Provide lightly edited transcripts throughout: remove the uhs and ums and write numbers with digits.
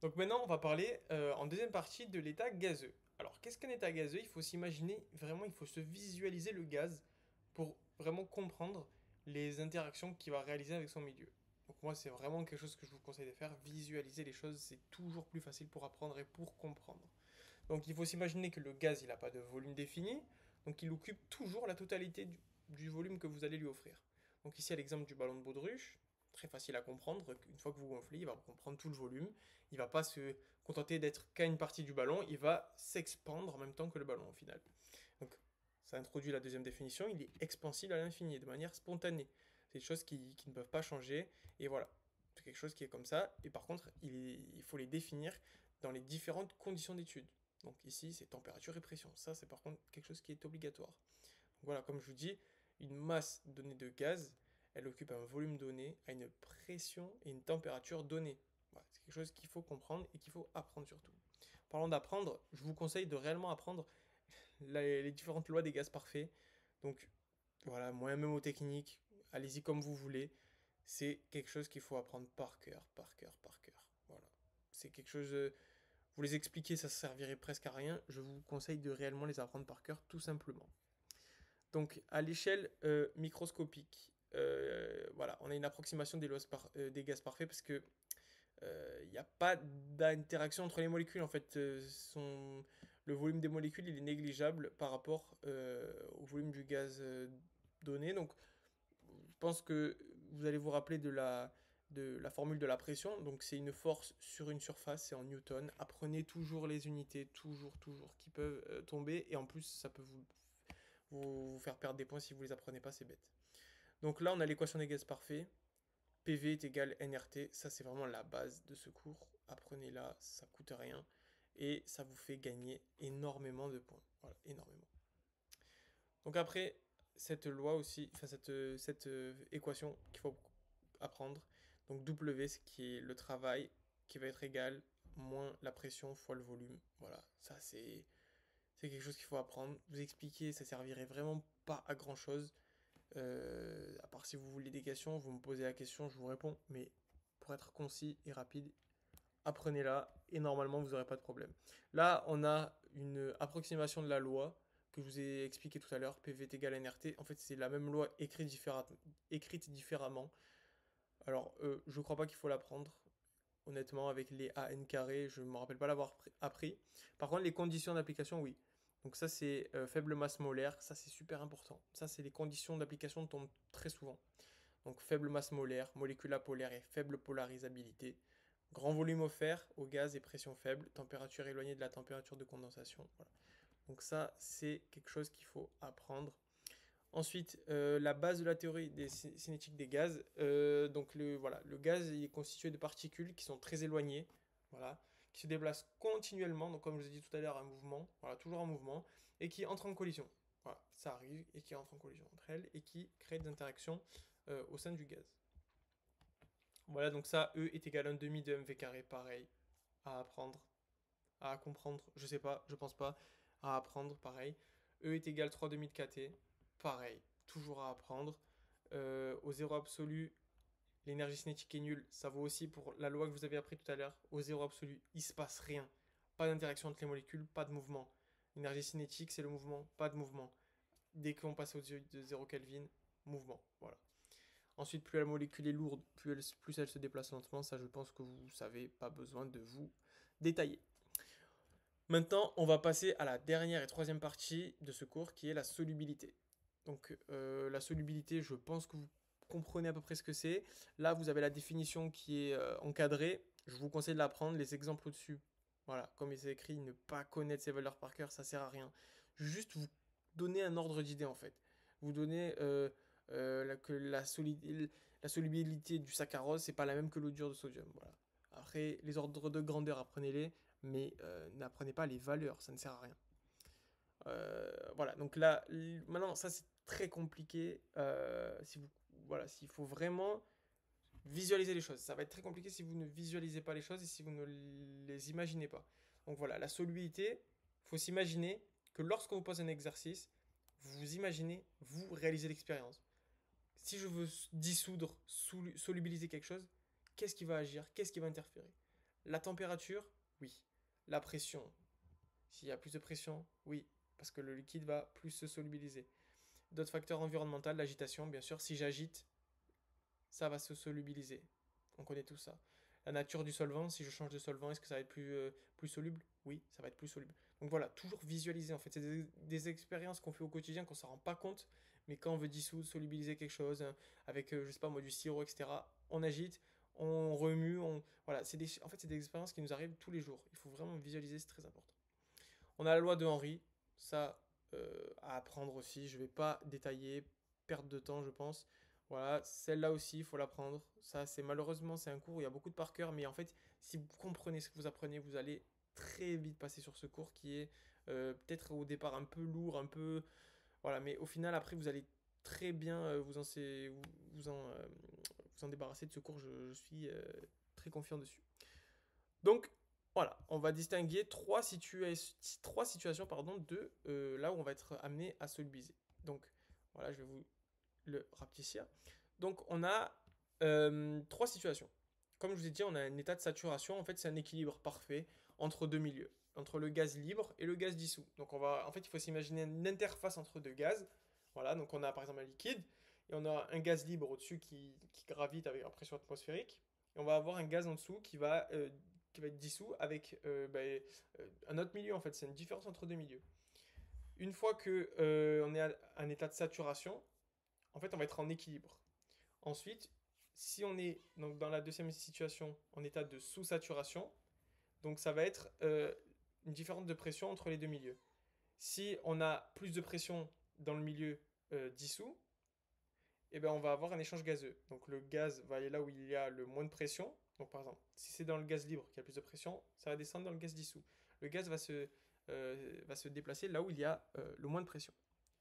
Donc maintenant, on va parler en deuxième partie de l'état gazeux. Alors, qu'est-ce qu'un état gazeux? Il faut s'imaginer, vraiment, il faut se visualiser le gaz pour vraiment comprendre les interactions qu'il va réaliser avec son milieu. Donc moi, c'est vraiment quelque chose que je vous conseille de faire. Visualiser les choses, c'est toujours plus facile pour apprendre et pour comprendre. Donc il faut s'imaginer que le gaz, il n'a pas de volume défini, donc il occupe toujours la totalité du volume que vous allez lui offrir. Donc ici, à l'exemple du ballon de baudruche, très facile à comprendre. Une fois que vous gonflez, il va comprendre tout le volume. Il ne va pas se contenter d'être qu'à une partie du ballon, il va s'expandre en même temps que le ballon au final. Donc ça introduit la deuxième définition, il est expansible à l'infini, de manière spontanée. C'est des choses qui ne peuvent pas changer, et voilà. C'est quelque chose qui est comme ça, et par contre, il faut les définir dans les différentes conditions d'étude. Donc ici, c'est température et pression. Ça, c'est par contre quelque chose qui est obligatoire. Donc voilà, comme je vous dis, une masse donnée de gaz, elle occupe un volume donné, à une pression et une température donnée. Voilà, c'est quelque chose qu'il faut comprendre et qu'il faut apprendre surtout. Parlant d'apprendre, je vous conseille de réellement apprendre les différentes lois des gaz parfaits. Donc voilà, moins mémotechnique, allez-y comme vous voulez. C'est quelque chose qu'il faut apprendre par cœur, par cœur, par cœur. Voilà. C'est quelque chose. Vous les expliquer, ça servirait presque à rien. Je vous conseille de réellement les apprendre par cœur, tout simplement. Donc, à l'échelle microscopique, voilà, on a une approximation des gaz parfaits parce que il n'y a pas d'interaction entre les molécules. En fait, le volume des molécules il est négligeable par rapport au volume du gaz donné. Donc, je pense que vous allez vous rappeler de la formule de la pression. Donc, c'est une force sur une surface, c'est en newton. Apprenez toujours les unités, toujours, toujours, qui peuvent tomber. Et en plus, ça peut vous faire perdre des points si vous les apprenez pas, c'est bête. Donc là, on a l'équation des gaz parfaits. PV est égal nRT. Ça, c'est vraiment la base de ce cours. Apprenez-la, ça coûte rien. Et ça vous fait gagner énormément de points. Voilà, énormément. Donc après, cette loi aussi, enfin cette équation qu'il faut apprendre. Donc W, ce qui est le travail, qui va être égal moins la pression fois le volume. Voilà, ça c'est quelque chose qu'il faut apprendre. Vous expliquer, ça servirait vraiment pas à grand chose. À part si vous voulez des questions, vous me posez la question, je vous réponds. Mais pour être concis et rapide, apprenez-la et normalement vous n'aurez pas de problème. Là, on a une approximation de la loi que je vous ai expliqué tout à l'heure, PV est égal à NRT. En fait, c'est la même loi écrite différemment. Alors, je ne crois pas qu'il faut l'apprendre. Honnêtement, avec les AN carrés, je ne me rappelle pas l'avoir appris. Par contre, les conditions d'application, oui. Donc ça, c'est faible masse molaire. Ça, c'est super important. Ça, c'est les conditions d'application tombent très souvent. Donc faible masse molaire, molécule apolaire et faible polarisabilité. Grand volume offert au gaz et pression faible, température éloignée de la température de condensation. Voilà. Donc ça, c'est quelque chose qu'il faut apprendre. Ensuite, la base de la théorie des cinétiques des gaz. Donc voilà, le gaz il est constitué de particules qui sont très éloignées, voilà, qui se déplacent continuellement, donc comme je vous ai dit tout à l'heure, un mouvement, voilà, toujours en mouvement, et qui entrent en collision. Voilà, ça arrive, et qui entrent en collision entre elles, et qui créent des interactions au sein du gaz. Voilà, donc ça, E est égal à un demi de mv carré, pareil, à apprendre, à comprendre, je sais pas, je pense pas, à apprendre, pareil. E est égal à 3 demi de kT, pareil, toujours à apprendre. Au zéro absolu, l'énergie cinétique est nulle, ça vaut aussi pour la loi que vous avez appris tout à l'heure. Au zéro absolu, il se passe rien. Pas d'interaction entre les molécules, pas de mouvement. L'énergie cinétique, c'est le mouvement, pas de mouvement. Dès qu'on passe au-dessus de 0 Kelvin, mouvement, voilà. Ensuite, plus la molécule est lourde, plus elle se déplace lentement. Ça, je pense que vous savez, pas besoin de vous détailler. Maintenant, on va passer à la dernière et troisième partie de ce cours qui est la solubilité. Donc, la solubilité, je pense que vous comprenez à peu près ce que c'est. Là, vous avez la définition qui est encadrée. Je vous conseille de l'apprendre. Les exemples au-dessus, voilà, comme il est écrit, ne pas connaître ses valeurs par cœur, ça sert à rien. Juste vous donner un ordre d'idée en fait. Vous donner que la solubilité du saccharose, c'est pas la même que l'eau dure de sodium. Voilà. Après, les ordres de grandeur, apprenez-les, mais n'apprenez pas les valeurs, ça ne sert à rien. Voilà, donc là, maintenant, ça c'est très compliqué. Si vous, voilà, s'il faut vraiment visualiser les choses, ça va être très compliqué si vous ne visualisez pas les choses et si vous ne les imaginez pas. Donc voilà, la solubilité, il faut s'imaginer que lorsqu'on vous pose un exercice, vous vous imaginez, vous réalisez l'expérience. Si je veux dissoudre, solubiliser quelque chose, qu'est-ce qui va agir, qu'est-ce qui va interférer? La température, oui. La pression, s'il y a plus de pression, oui, parce que le liquide va plus se solubiliser. D'autres facteurs environnementaux, l'agitation, bien sûr, si j'agite, ça va se solubiliser. On connaît tout ça. La nature du solvant, si je change de solvant, est-ce que ça va être plus soluble? Oui, ça va être plus soluble. Donc voilà, toujours visualiser en fait. C'est des expériences qu'on fait au quotidien qu'on ne s'en rend pas compte, mais quand on veut dissoudre, solubiliser quelque chose, hein, avec, je sais pas moi, du sirop, etc., on agite, on remue, voilà, en fait, c'est des expériences qui nous arrivent tous les jours. Il faut vraiment visualiser, c'est très important. On a la loi de Henry, ça à apprendre aussi. Je ne vais pas détailler, perte de temps, je pense. Voilà, celle-là aussi, il faut l'apprendre. Ça, c'est malheureusement, c'est un cours où il y a beaucoup de par cœur, mais en fait, si vous comprenez ce que vous apprenez, vous allez très vite passer sur ce cours qui est peut-être au départ un peu lourd, un peu. Voilà, mais au final, après, vous allez très bien vous en débarrasser de ce cours. Je suis très confiant dessus. Donc, voilà, on va distinguer trois situations pardon, de là où on va être amené à solubiliser. Donc, voilà, je vais vous le rapetisser. Donc, on a trois situations. Comme je vous ai dit, on a un état de saturation. En fait, c'est un équilibre parfait entre deux milieux, entre le gaz libre et le gaz dissous. Donc, en fait, il faut s'imaginer une interface entre deux gaz. Voilà, donc on a par exemple un liquide et on a un gaz libre au-dessus qui gravite avec la pression atmosphérique. Et on va avoir un gaz en dessous qui va être dissous avec un autre milieu en fait. C'est une différence entre deux milieux. Une fois que on est à un état de saturation, en fait on va être en équilibre. Ensuite, si on est donc dans la deuxième situation en état de sous-saturation, donc ça va être une différence de pression entre les deux milieux. Si on a plus de pression dans le milieu dissous, eh ben on va avoir un échange gazeux. Donc le gaz va aller là où il y a le moins de pression. Donc par exemple, si c'est dans le gaz libre qui a plus de pression, ça va descendre dans le gaz dissous. Le gaz va se déplacer là où il y a le moins de pression.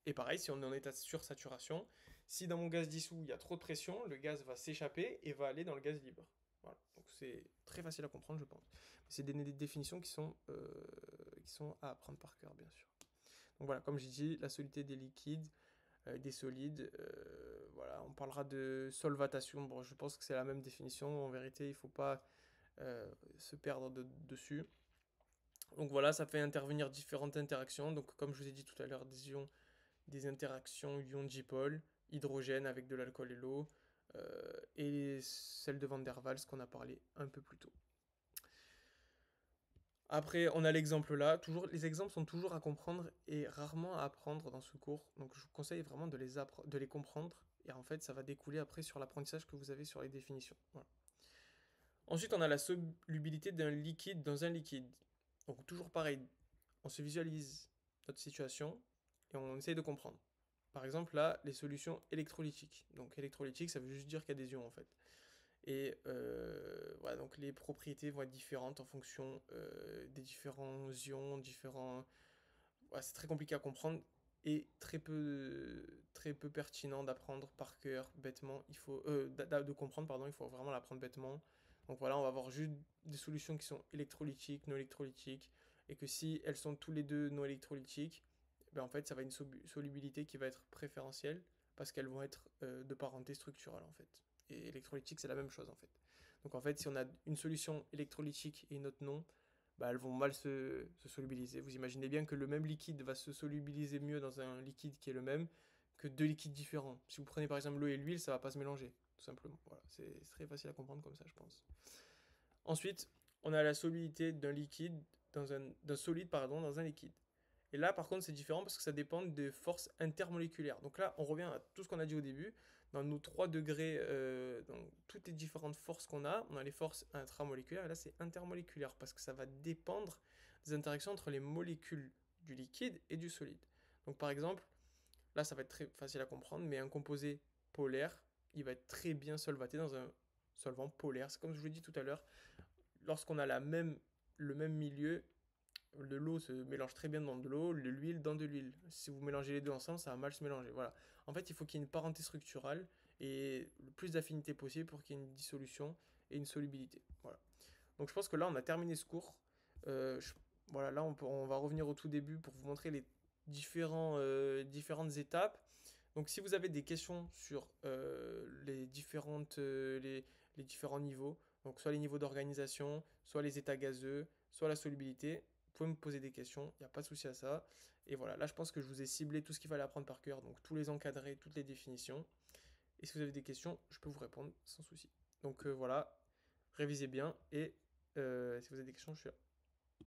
Et pareil, si on est en état de sursaturation, si dans mon gaz dissous il y a trop de pression, le gaz va s'échapper et va aller dans le gaz libre. Voilà. Donc c'est très facile à comprendre, je pense. C'est des définitions qui sont à apprendre par cœur, bien sûr. Donc voilà, comme j'ai dit, la solidité des liquides, des solides. Voilà, on parlera de solvatation. Bon, je pense que c'est la même définition. En vérité, il ne faut pas se perdre dessus. Donc voilà, ça fait intervenir différentes interactions. Donc comme je vous ai dit tout à l'heure, des interactions ion-dipôle, hydrogène avec de l'alcool et l'eau, et celle de Van der Waals qu'on a parlé un peu plus tôt. Après, on a l'exemple là. Toujours, les exemples sont toujours à comprendre et rarement à apprendre dans ce cours. Donc, je vous conseille vraiment de les comprendre. Et en fait, ça va découler après sur l'apprentissage que vous avez sur les définitions. Voilà. Ensuite, on a la solubilité d'un liquide dans un liquide. Donc, toujours pareil. On se visualise notre situation et on essaye de comprendre. Par exemple, là, les solutions électrolytiques. Donc, électrolytique, ça veut juste dire qu'il y a des ions en fait. Et voilà, donc les propriétés vont être différentes en fonction des différents ions, Voilà, c'est très compliqué à comprendre et très peu pertinent d'apprendre par cœur bêtement. Il faut de comprendre, pardon, il faut vraiment l'apprendre bêtement. Donc voilà, on va avoir juste des solutions qui sont électrolytiques, non électrolytiques, et que si elles sont tous les deux non électrolytiques, ben en fait, ça va être une solubilité qui va être préférentielle parce qu'elles vont être de parenté structurale en fait. Et électrolytique, c'est la même chose en fait. Donc en fait, si on a une solution électrolytique et une autre non, bah, elles vont mal se solubiliser. Vous imaginez bien que le même liquide va se solubiliser mieux dans un liquide qui est le même que deux liquides différents. Si vous prenez par exemple l'eau et l'huile, ça va pas se mélanger, tout simplement. Voilà, c'est très facile à comprendre comme ça, je pense. Ensuite, on a la solubilité d'un solide pardon, dans un liquide. Et là, par contre, c'est différent parce que ça dépend des forces intermoléculaires. Donc là, on revient à tout ce qu'on a dit au début. Dans nos 3 degrés, dans toutes les différentes forces qu'on a, on a les forces intramoléculaires et là, c'est intermoléculaire parce que ça va dépendre des interactions entre les molécules du liquide et du solide. Donc par exemple, là, ça va être très facile à comprendre, mais un composé polaire, il va être très bien solvaté dans un solvant polaire. C'est comme je vous l'ai dit tout à l'heure, lorsqu'on a le même milieu, de l'eau se mélange très bien dans de l'eau, de l'huile dans de l'huile. Si vous mélangez les deux ensemble, ça va mal se mélanger. Voilà. En fait, il faut qu'il y ait une parenté structurale et le plus d'affinité possible pour qu'il y ait une dissolution et une solubilité. Voilà. Donc je pense que là, on a terminé ce cours. Voilà, là, on va revenir au tout début pour vous montrer les différentes étapes. Donc si vous avez des questions sur les les différents niveaux. Donc soit les niveaux d'organisation, soit les états gazeux, soit la solubilité. Vous pouvez me poser des questions, il n'y a pas de souci à ça. Et voilà, là je pense que je vous ai ciblé tout ce qu'il fallait apprendre par cœur, donc tous les encadrés, toutes les définitions. Et si vous avez des questions, je peux vous répondre sans souci. Donc voilà, révisez bien et si vous avez des questions, je suis là.